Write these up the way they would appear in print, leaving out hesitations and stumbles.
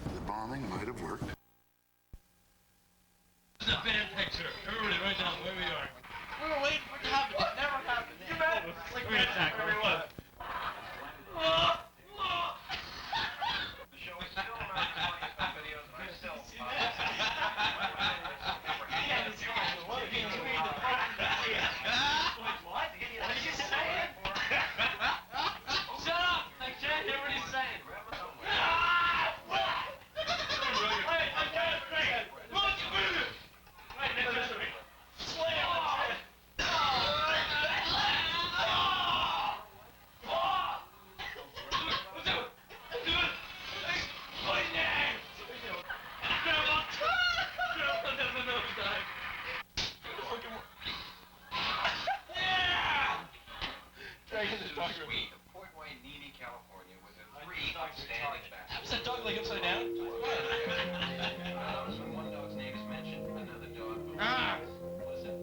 The bombing might have worked. This is a bad picture. Everybody write down where we are. We were waiting for it to happen. It never happened. You bet. It's like we attack where we was. The show is still around videos, but I'm still. What did you say? Shut up! I can't hear what he's saying. Sweet, Port Wayne, Needy, California, with a 3 outstanding baskets. Is that dog like upside down? When one dog's name is mentioned, another dog will listen.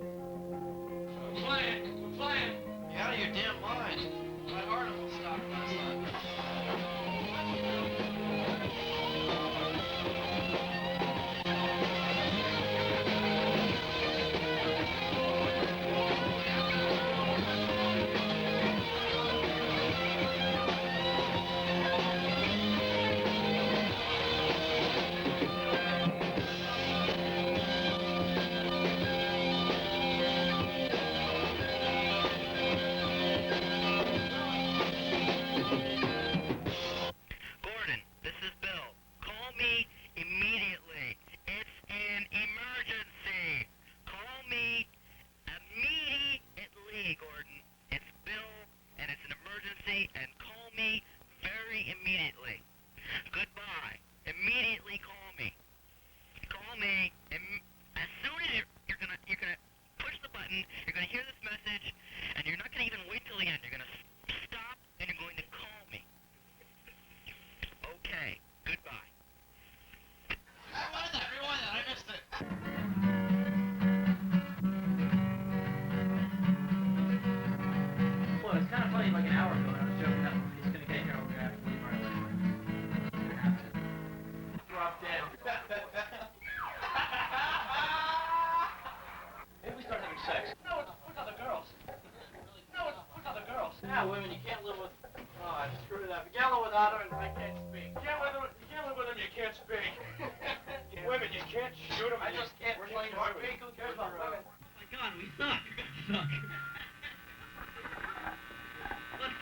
We're playing. You're out of your damn mind. My heart will stop last time. Women, you can't live with. Oh, I screwed it up. You can't live without her, and I can't speak. You can't live with them, you can't speak. Women, you can't shoot them. I just can't play to speak. Who cares about women? Oh my God, we suck.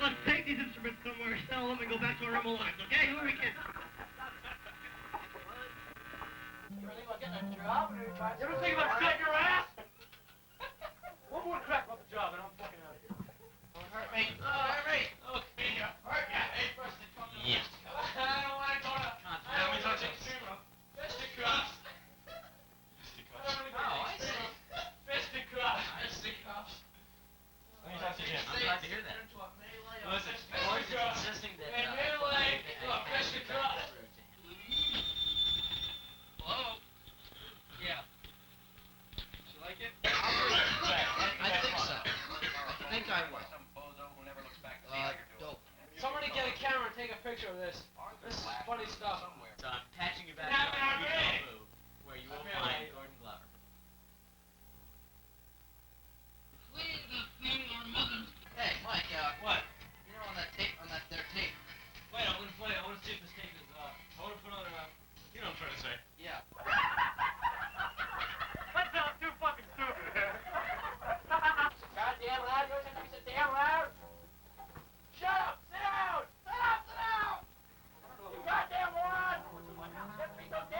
Let's take these instruments somewhere, sell them, and go back to our normal lives, okay? Who are we kidding? You ever think about getting a job? Or You ever think about cutting your ass? One more crack about the job, and I'm fucking out of here. Don't hurt me. Hurt me. Okay, you hurt me. Hey, first they come to the I don't want to go to... Let me touch it. Fisticuffs. Oh, I see. Fisticuffs. Fisticuffs. Let me touch it again. I'm glad to hear that. Listen, Boys are insisting that... melee to a fisticuffs. Hello? Yeah. You like it? I think so. I think I will. Some bozo who never looks back to see how you're doing. Dope. Somebody get a camera and take a picture of this. This is funny stuff. So I'm attaching you back Now, to now, ready? where you will I'm find ready. Gordon Glover. Hey, Mike, What? you know on that tape, on that their tape. Wait, I'm gonna play. I wanna see if this tape is, I wanna put on, you know what I'm trying to say. Yeah. That sounds too fucking stupid. Goddamn loud, you always have to be so damn loud. Shut up, sit down! Sit down! You goddamn moron! You have to be so damn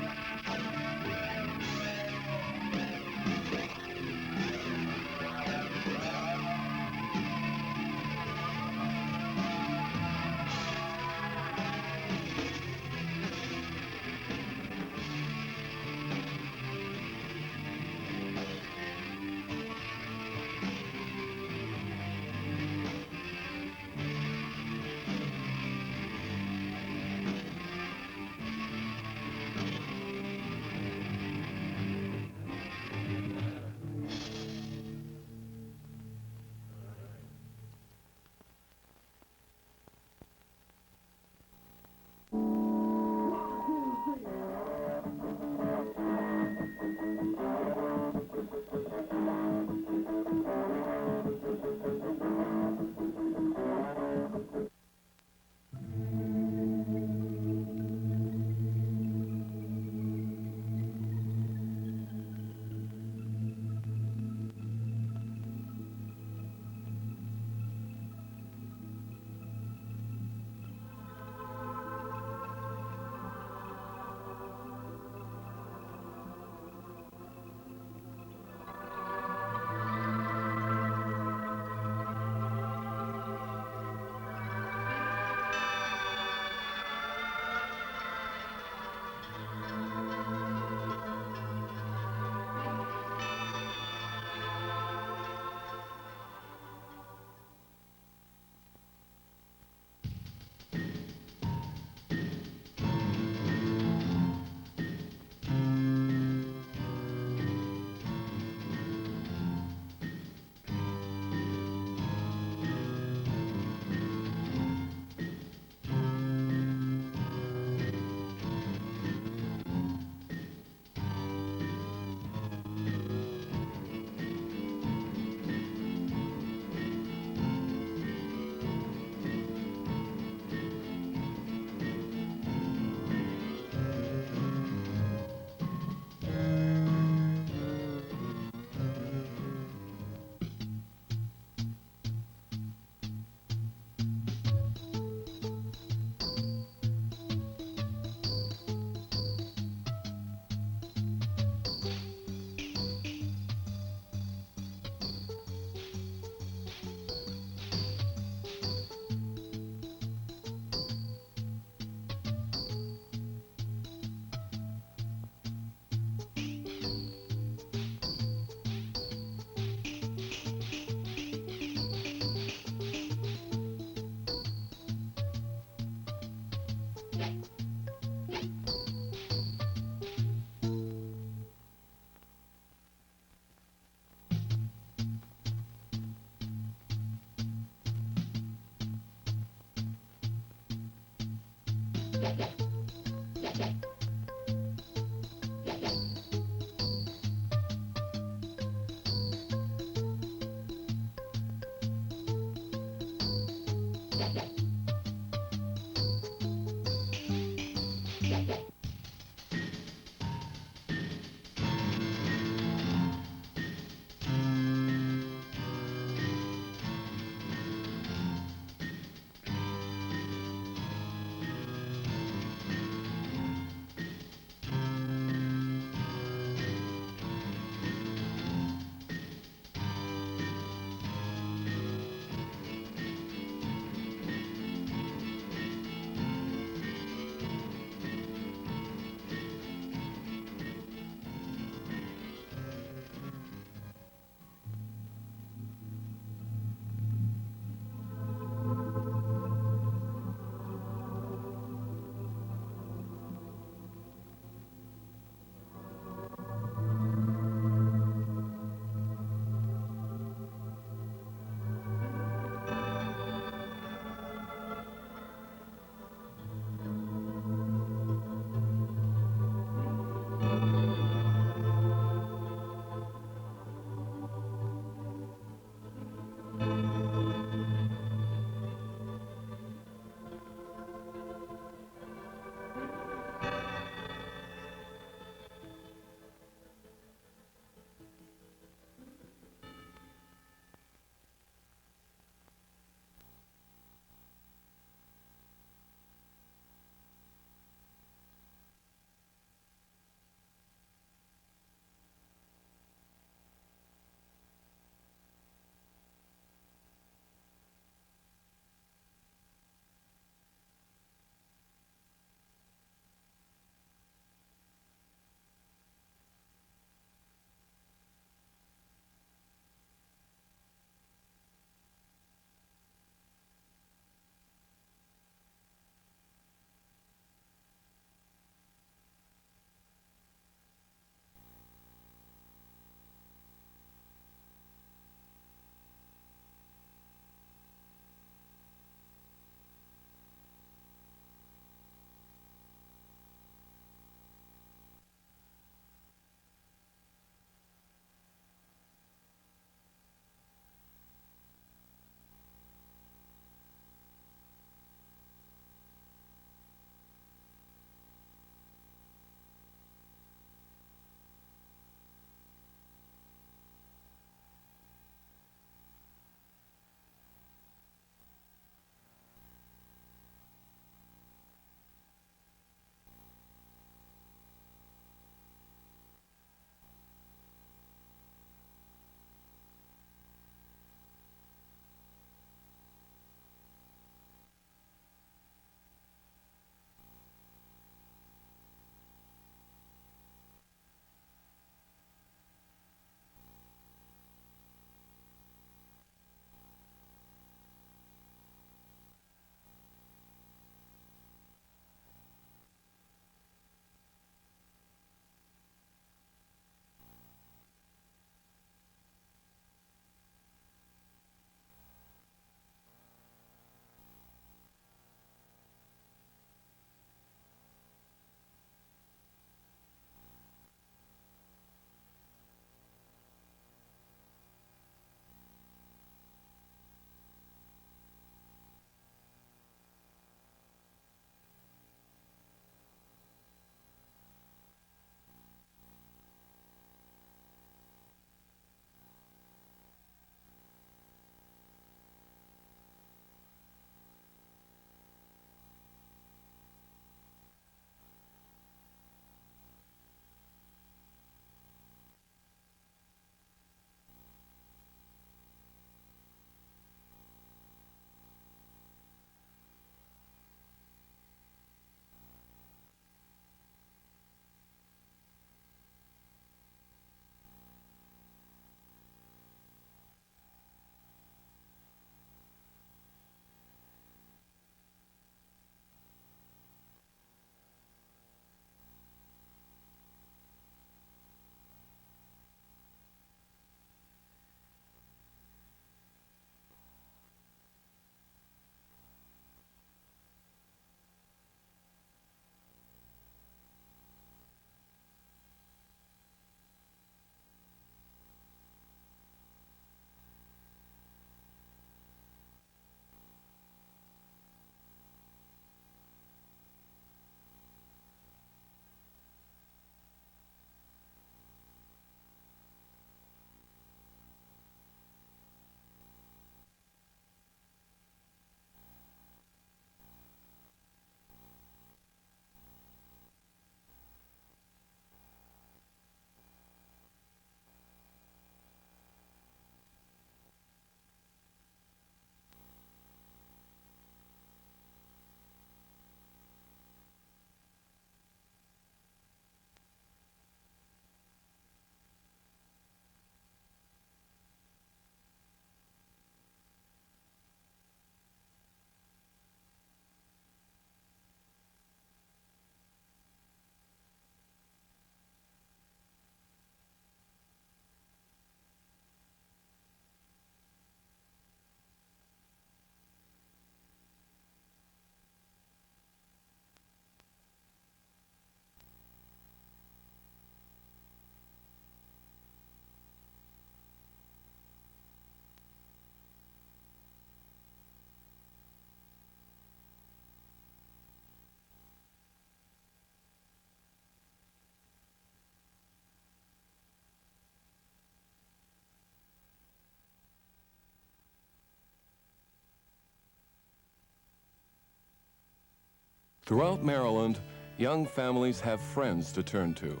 Throughout Maryland, young families have friends to turn to.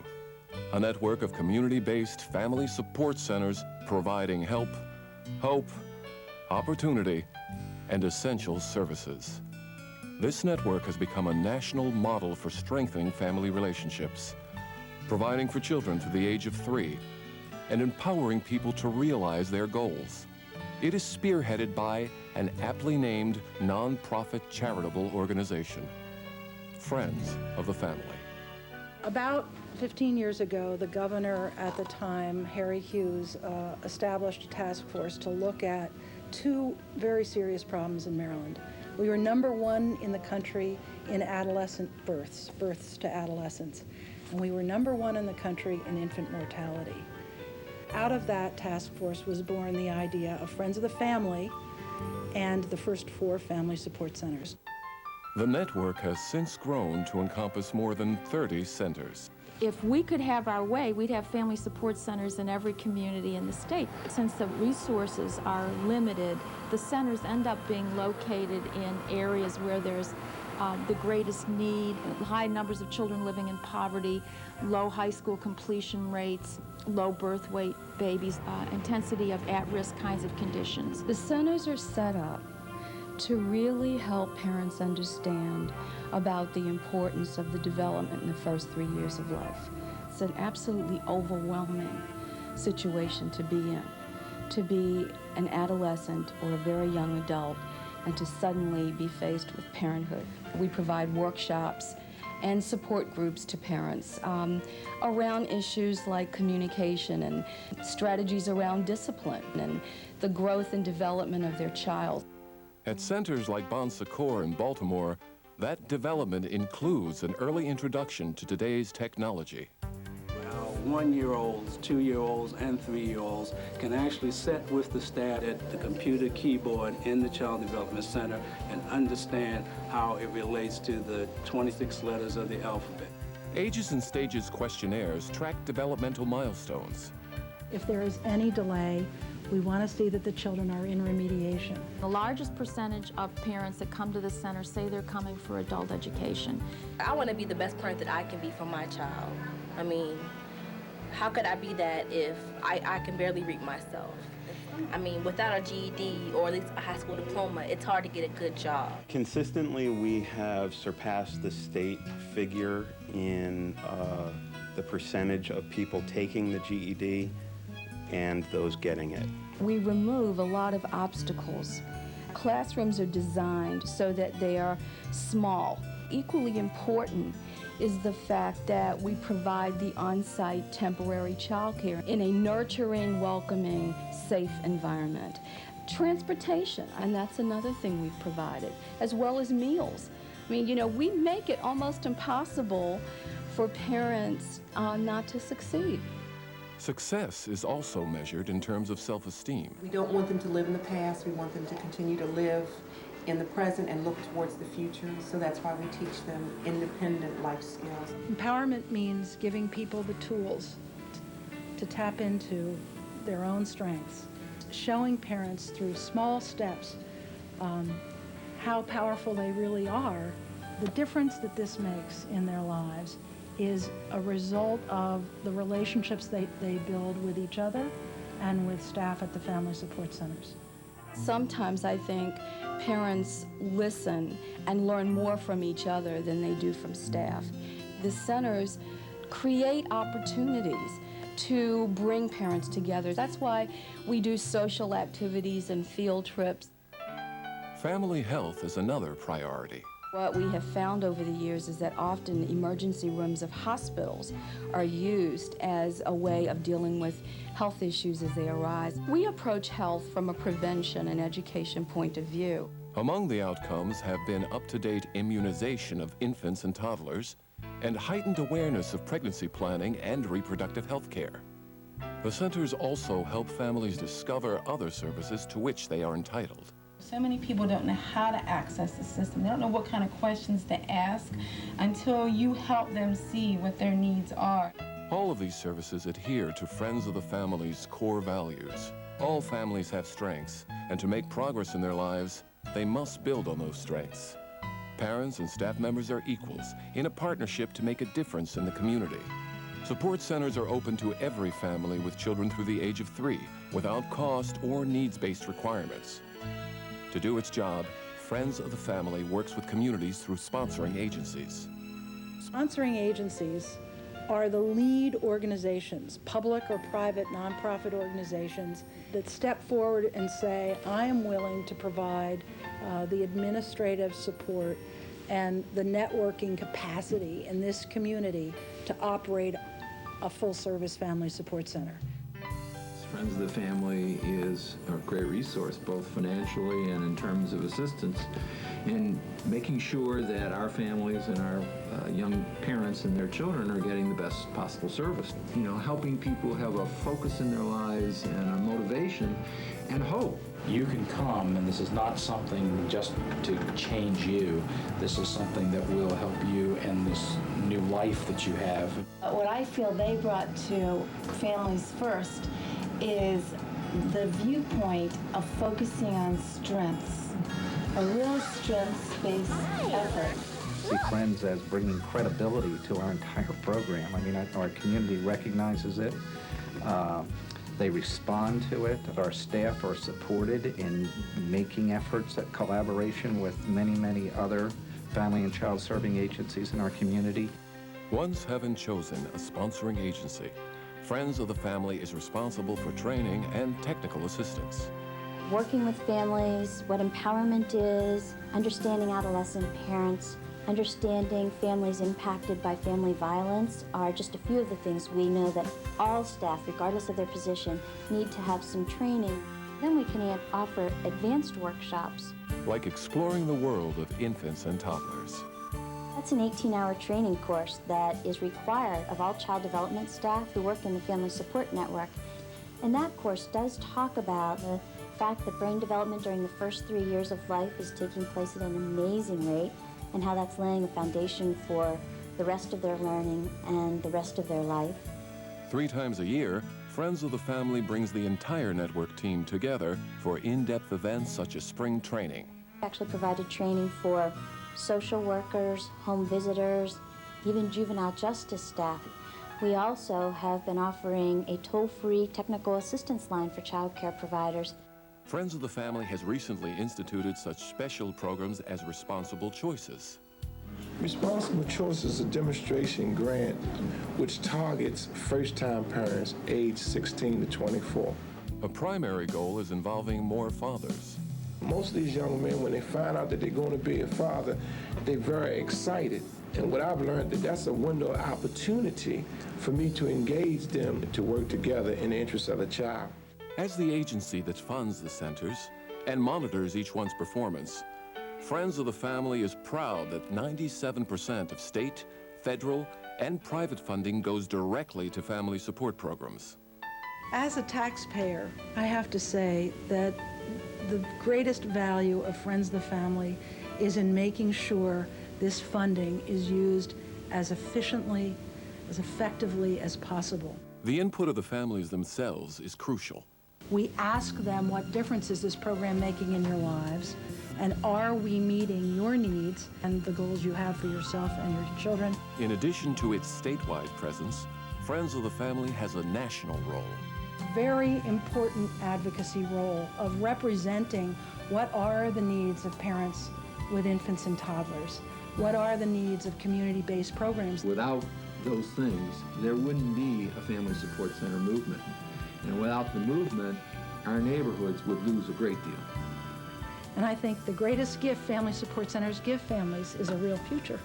A network of community-based family support centers providing help, hope, opportunity, and essential services. This network has become a national model for strengthening family relationships, providing for children to the age of 3, and empowering people to realize their goals. It is spearheaded by an aptly named nonprofit charitable organization, Friends of the Family. About 15 years ago, the governor at the time, Harry Hughes, established a task force to look at 2 very serious problems in Maryland. We were #1 in the country in adolescent births to adolescents, and we were #1 in the country in infant mortality. Out of that task force was born the idea of Friends of the Family and the first 4 family support centers. The network has since grown to encompass more than 30 centers. If we could have our way, we'd have family support centers in every community in the state. Since the resources are limited, the centers end up being located in areas where there's the greatest need, high numbers of children living in poverty, low high school completion rates, low birth weight babies, intensity of at-risk kinds of conditions. The centers are set up to really help parents understand about the importance of the development in the first 3 years of life. It's an absolutely overwhelming situation to be an adolescent or a very young adult and to suddenly be faced with parenthood. We provide workshops and support groups to parents around issues like communication and strategies around discipline and the growth and development of their child. At centers like Bon Secours in Baltimore, that development includes an early introduction to today's technology. 1-year-olds, 2-year-olds, and 3-year-olds can actually sit with the staff at the computer keyboard in the Child Development Center and understand how it relates to the 26 letters of the alphabet. Ages and Stages questionnaires track developmental milestones. If there is any delay, we want to see that the children are in remediation. The largest percentage of parents that come to the center say they're coming for adult education. I want to be the best parent that I can be for my child. I mean, how could I be that if I can barely read myself? I mean, without a GED or at least a high school diploma, it's hard to get a good job. Consistently, we have surpassed the state figure in the percentage of people taking the GED and those getting it. We remove a lot of obstacles. Classrooms are designed so that they are small. Equally important is the fact that we provide the on-site temporary childcare in a nurturing, welcoming, safe environment. Transportation, and that's another thing we've provided, as well as meals. I mean, you know, we make it almost impossible for parents not to succeed. Success is also measured in terms of self-esteem. We don't want them to live in the past. We want them to continue to live in the present and look towards the future. So that's why we teach them independent life skills. Empowerment means giving people the tools to tap into their own strengths, showing parents through small steps how powerful they really are. The difference that this makes in their lives is a result of the relationships they build with each other and with staff at the family support centers. Sometimes I think parents listen and learn more from each other than they do from staff. The centers create opportunities to bring parents together. That's why we do social activities and field trips. Family health is another priority. What we have found over the years is that often emergency rooms of hospitals are used as a way of dealing with health issues as they arise. We approach health from a prevention and education point of view. Among the outcomes have been up-to-date immunization of infants and toddlers and heightened awareness of pregnancy planning and reproductive health care. The centers also help families discover other services to which they are entitled. So many people don't know how to access the system. They don't know what kind of questions to ask until you help them see what their needs are. All of these services adhere to Friends of the Family's core values. All families have strengths, and to make progress in their lives, they must build on those strengths. Parents and staff members are equals in a partnership to make a difference in the community. Support centers are open to every family with children through the age of 3 without cost or needs-based requirements. To do its job, Friends of the Family works with communities through sponsoring agencies. Sponsoring agencies are the lead organizations, public or private nonprofit organizations, that step forward and say, I am willing to provide the administrative support and the networking capacity in this community to operate a full-service family support center. Friends of the Family is a great resource, both financially and in terms of assistance, in making sure that our families and our young parents and their children are getting the best possible service. You know, helping people have a focus in their lives and a motivation and hope. You can come, and this is not something just to change you. This is something that will help you in this new life that you have. What I feel they brought to Families First is the viewpoint of focusing on strengths, a real strengths-based effort. See Friends as bringing credibility to our entire program. I mean, our community recognizes it. They respond to it. Our staff are supported in making efforts at collaboration with many, many other family and child serving agencies in our community. Once having chosen a sponsoring agency, Friends of the Family is responsible for training and technical assistance. Working with families, what empowerment is, understanding adolescent parents, understanding families impacted by family violence are just a few of the things we know that all staff, regardless of their position, need to have some training. Then we can offer advanced workshops. Like exploring the world of infants and toddlers. That's an 18-hour training course that is required of all child development staff who work in the Family Support Network. And that course does talk about the fact that brain development during the first 3 years of life is taking place at an amazing rate, and how that's laying a foundation for the rest of their learning and the rest of their life. 3 times a year, Friends of the Family brings the entire network team together for in-depth events such as spring training. We actually provided training for social workers, home visitors, even juvenile justice staff. We also have been offering a toll-free technical assistance line for child care providers. Friends of the Family has recently instituted such special programs as Responsible Choices. Responsible Choice is a demonstration grant which targets first-time parents aged 16 to 24. A primary goal is involving more fathers. Most of these young men, when they find out that they're going to be a father, they're very excited. And what I've learned, that's a window of opportunity for me to engage them to work together in the interest of the child. As the agency that funds the centers and monitors each one's performance, Friends of the Family is proud that 97% of state, federal, and private funding goes directly to family support programs. As a taxpayer, I have to say that the greatest value of Friends of the Family is in making sure this funding is used as efficiently, as effectively as possible. The input of the families themselves is crucial. We ask them, what difference is this program making in your lives? And are we meeting your needs and the goals you have for yourself and your children? In addition to its statewide presence, Friends of the Family has a national role. Very important advocacy role of representing what are the needs of parents with infants and toddlers. What are the needs of community-based programs? Without those things, there wouldn't be a family support center movement. And without the movement, our neighborhoods would lose a great deal. And I think the greatest gift family support centers give families is a real future.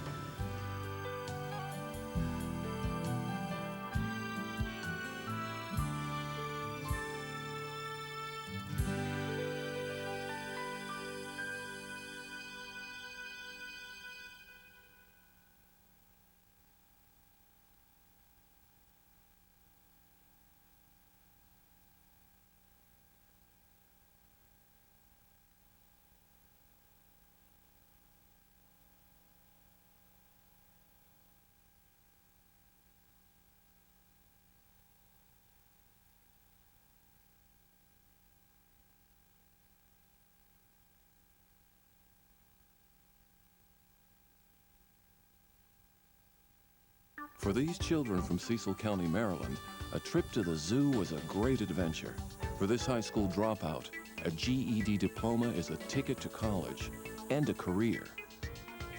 For these children from Cecil County, Maryland, a trip to the zoo was a great adventure. For this high school dropout, a GED diploma is a ticket to college and a career.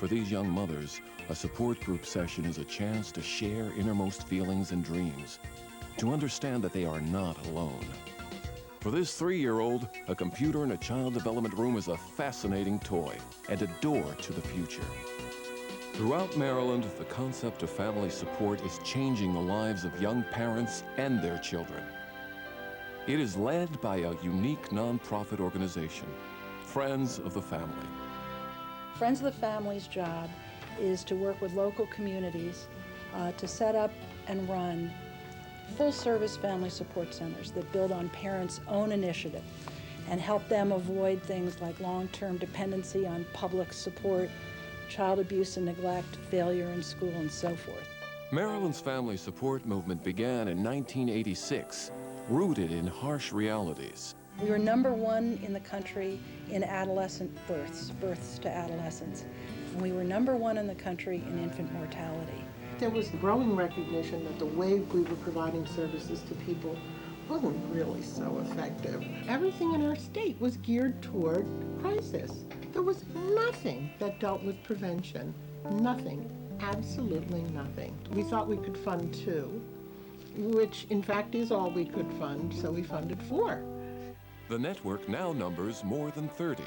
For these young mothers, a support group session is a chance to share innermost feelings and dreams, to understand that they are not alone. For this 3-year-old, a computer in a child development room is a fascinating toy and a door to the future. Throughout Maryland, the concept of family support is changing the lives of young parents and their children. It is led by a unique nonprofit organization, Friends of the Family. Friends of the Family's job is to work with local communities to set up and run full-service family support centers that build on parents' own initiative and help them avoid things like long-term dependency on public support, child abuse and neglect, failure in school, and so forth. Maryland's family support movement began in 1986, rooted in harsh realities. We were #1 in the country in adolescent births to adolescents. And we were #1 in the country in infant mortality. There was growing recognition that the way we were providing services to people wasn't really so effective. Everything in our state was geared toward crisis. There was nothing that dealt with prevention. Nothing. Absolutely nothing. We thought we could fund 2, which in fact is all we could fund, so we funded 4. The network now numbers more than 30.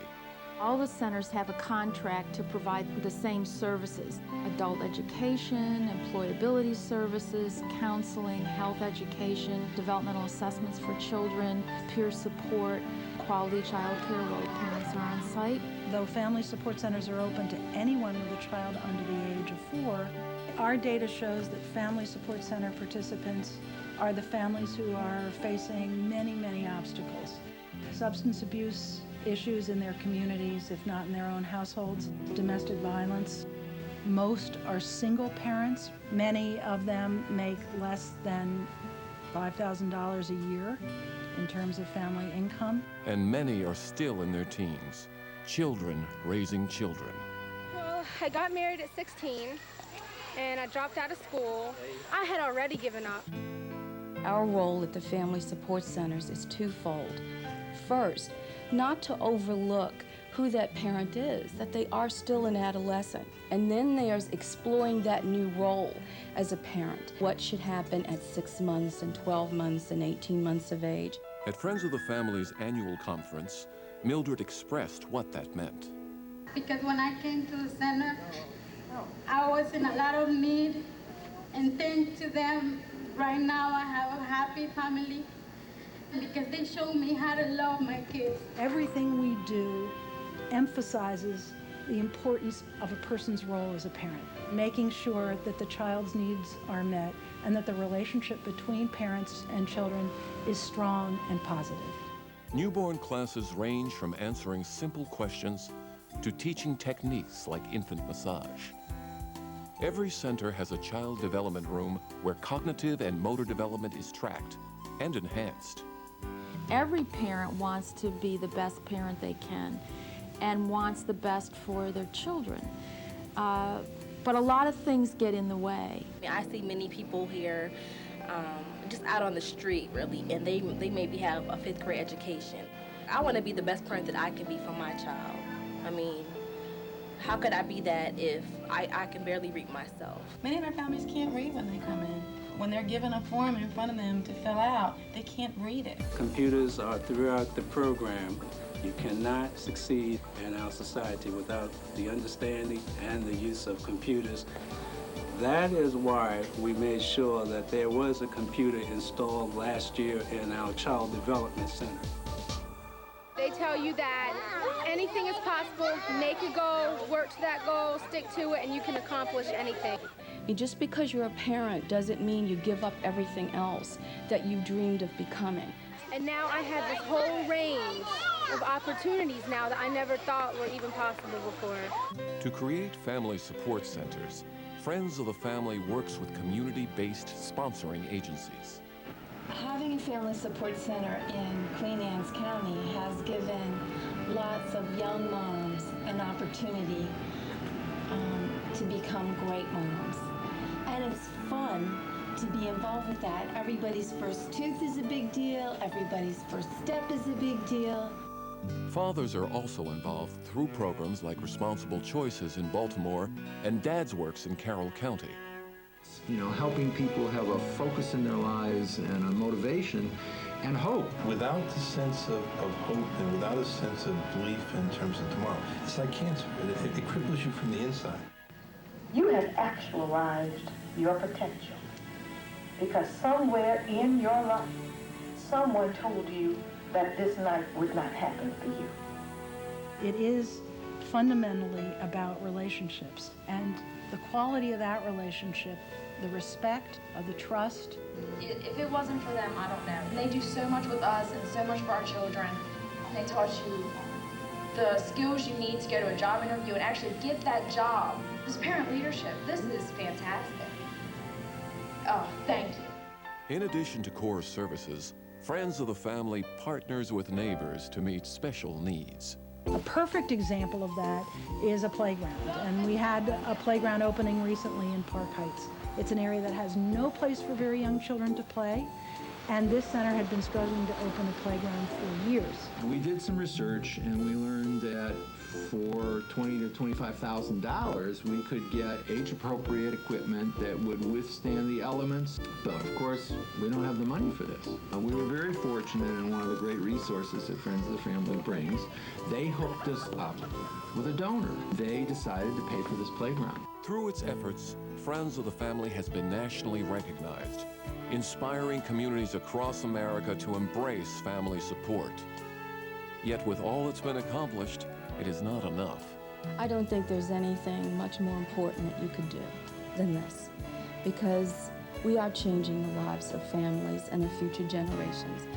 All the centers have a contract to provide the same services: adult education, employability services, counseling, health education, developmental assessments for children, peer support, quality child care while parents are on site. Though family support centers are open to anyone with a child under the age of 4, our data shows that family support center participants are the families who are facing many, many obstacles. Substance abuse issues in their communities, if not in their own households, domestic violence. Most are single parents. Many of them make less than $5,000 a year in terms of family income. And many are still in their teens, children raising children. Well, I got married at 16, and I dropped out of school. I had already given up. Our role at the Family Support Centers is twofold. First, not to overlook who that parent is, that they are still an adolescent. And then there's exploring that new role as a parent. What should happen at 6 months and 12 months and 18 months of age? At Friends of the Family's annual conference, Mildred expressed what that meant. Because when I came to the center, I was in a lot of need, and thanks to them, right now I have a happy family because they showed me how to love my kids. Everything we do emphasizes the importance of a person's role as a parent, making sure that the child's needs are met and that the relationship between parents and children is strong and positive. Newborn classes range from answering simple questions to teaching techniques like infant massage. Every center has a child development room where cognitive and motor development is tracked and enhanced. Every parent wants to be the best parent they can and wants the best for their children. But a lot of things get in the way. I see many people here just out on the street, really, and they maybe have a 5th grade education. I want to be the best parent that I can be for my child. I mean, how could I be that if I can barely read myself? Many of our families can't read when they come in. When they're given a form in front of them to fill out, they can't read it. Computers are throughout the program. You cannot succeed in our society without the understanding and the use of computers. That is why we made sure that there was a computer installed last year in our Child Development Center. They tell you that anything is possible, make a goal, work to that goal, stick to it, and you can accomplish anything. Just because you're a parent doesn't mean you give up everything else that you dreamed of becoming. And now I have this whole range of opportunities now that I never thought were even possible before. To create family support centers, Friends of the Family works with community-based sponsoring agencies. Having a family support center in Queen Anne's County has given lots of young moms an opportunity to become great moms. And it's fun to be involved with that. Everybody's first tooth is a big deal. Everybody's first step is a big deal. Fathers are also involved through programs like Responsible Choices in Baltimore and Dad's Works in Carroll County. You know, helping people have a focus in their lives and a motivation and hope. Without the sense of hope and without a sense of belief in terms of tomorrow, it's like cancer. It cripples you from the inside. You have actualized your potential because somewhere in your life, someone told you that this night would not happen for you. It is fundamentally about relationships and the quality of that relationship, the respect, the trust. If it wasn't for them, I don't know. And they do so much with us and so much for our children. They taught you the skills you need to go to a job interview and actually get that job. This parent leadership, this is fantastic. Oh, thank you. In addition to core services, Friends of the Family partners with neighbors to meet special needs. A perfect example of that is a playground, and we had a playground opening recently in Park Heights. It's an area that has no place for very young children to play, and this center had been struggling to open a playground for years. We did some research and we learned that for $20,000 to $25,000 we could get age-appropriate equipment that would withstand the elements. But of course, we don't have the money for this. We were very fortunate in one of the great resources that Friends of the Family brings. They hooked us up with a donor. They decided to pay for this playground. Through its efforts, Friends of the Family has been nationally recognized, inspiring communities across America to embrace family support. Yet with all that's been accomplished, it is not enough. I don't think there's anything much more important that you could do than this, because we are changing the lives of families and of future generations.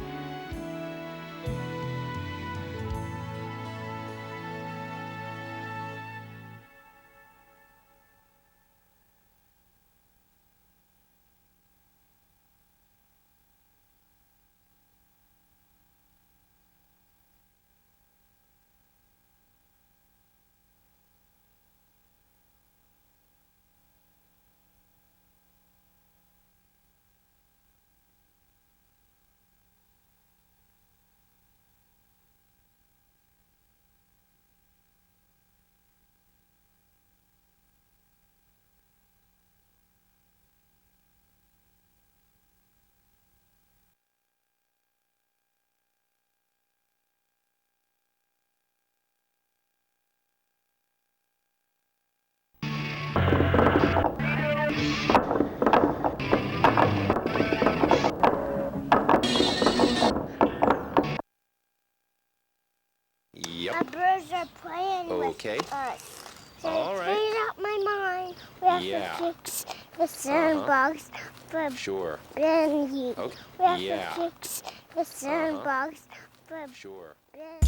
The birds are playing with us. So All I right. cleared out my mind. We have Yeah. to fix the sandbox for Sure. Ben you. Okay. We have Yeah. to fix the sandbox for Sure. Ben.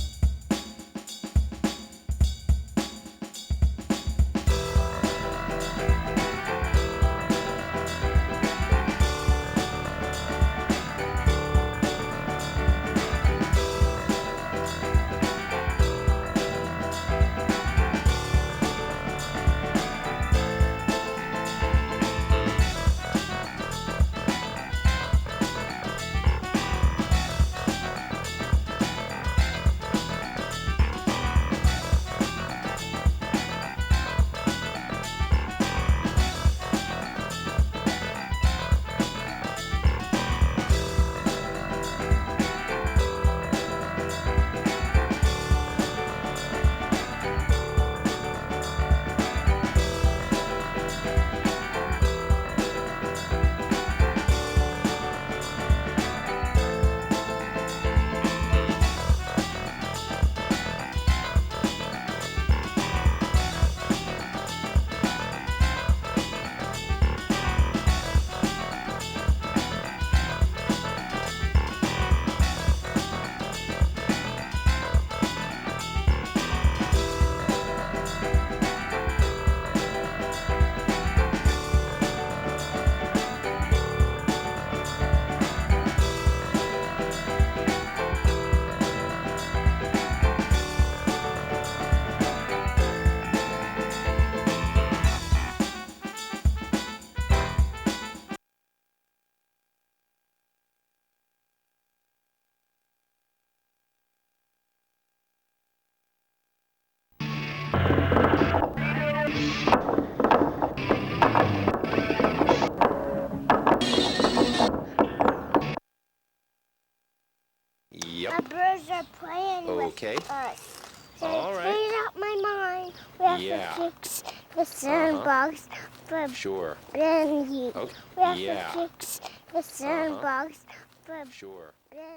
The birds are playing with us. So all right. Clean out my mind. We have to fix the sandbox for Ben. Okay. We have to fix the sandbox for Ben.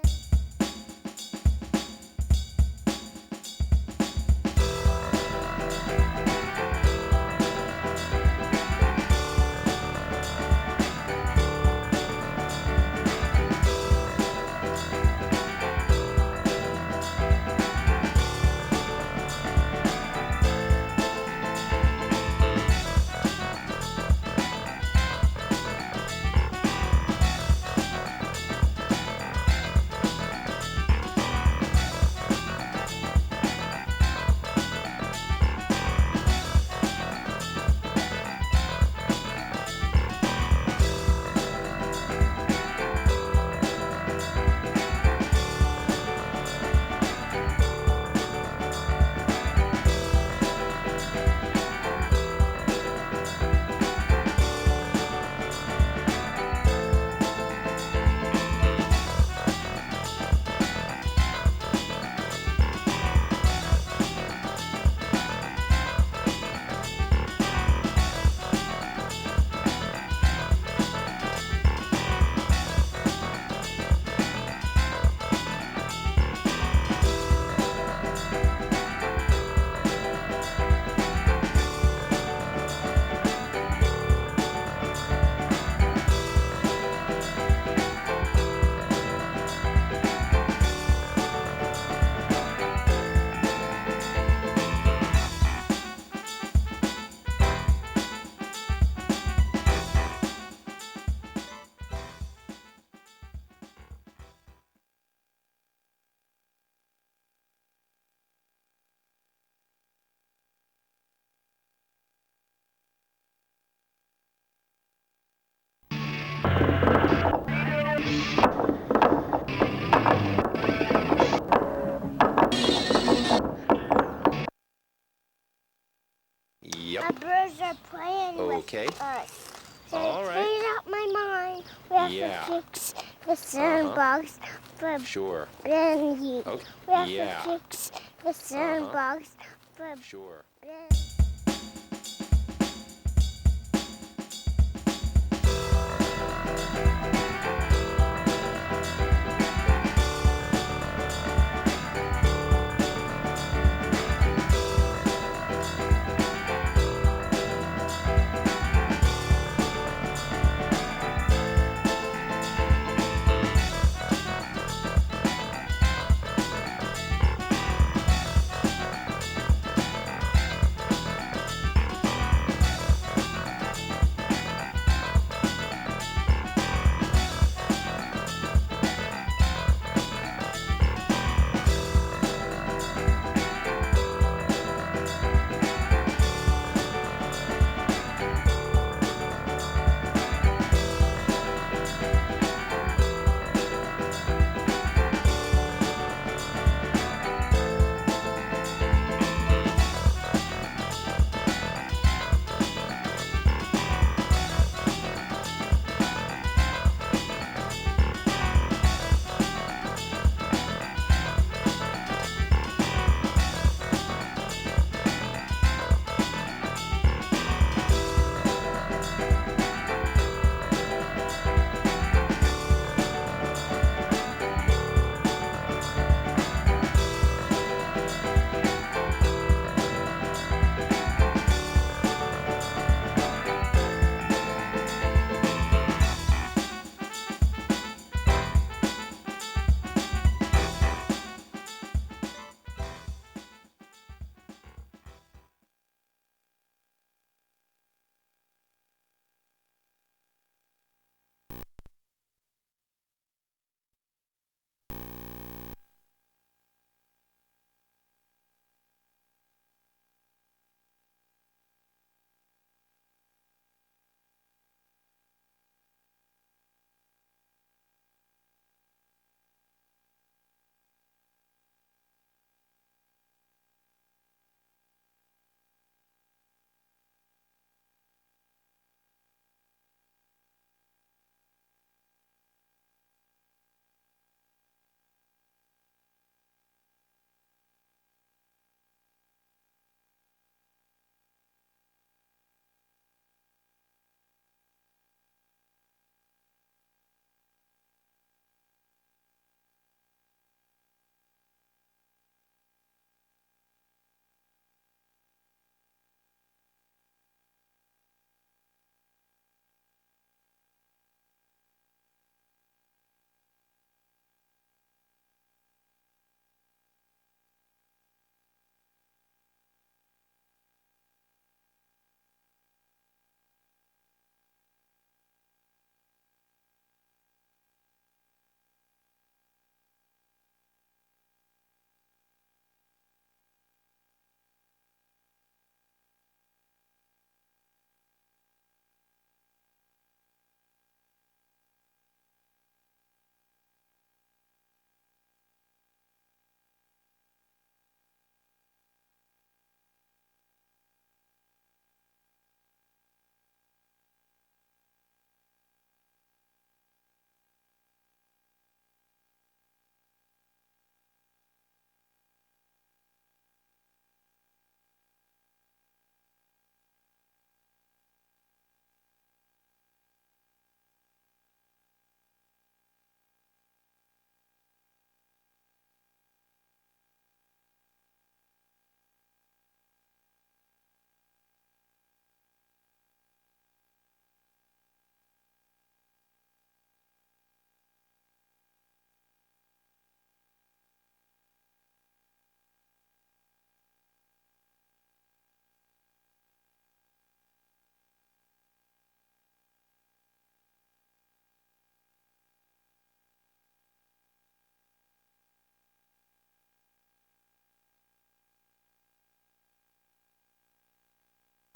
The birds are playing with us. So all right. Clean out my mind. We have to fix the sandbox for Ben. Okay. We have to fix the sandbox for Ben.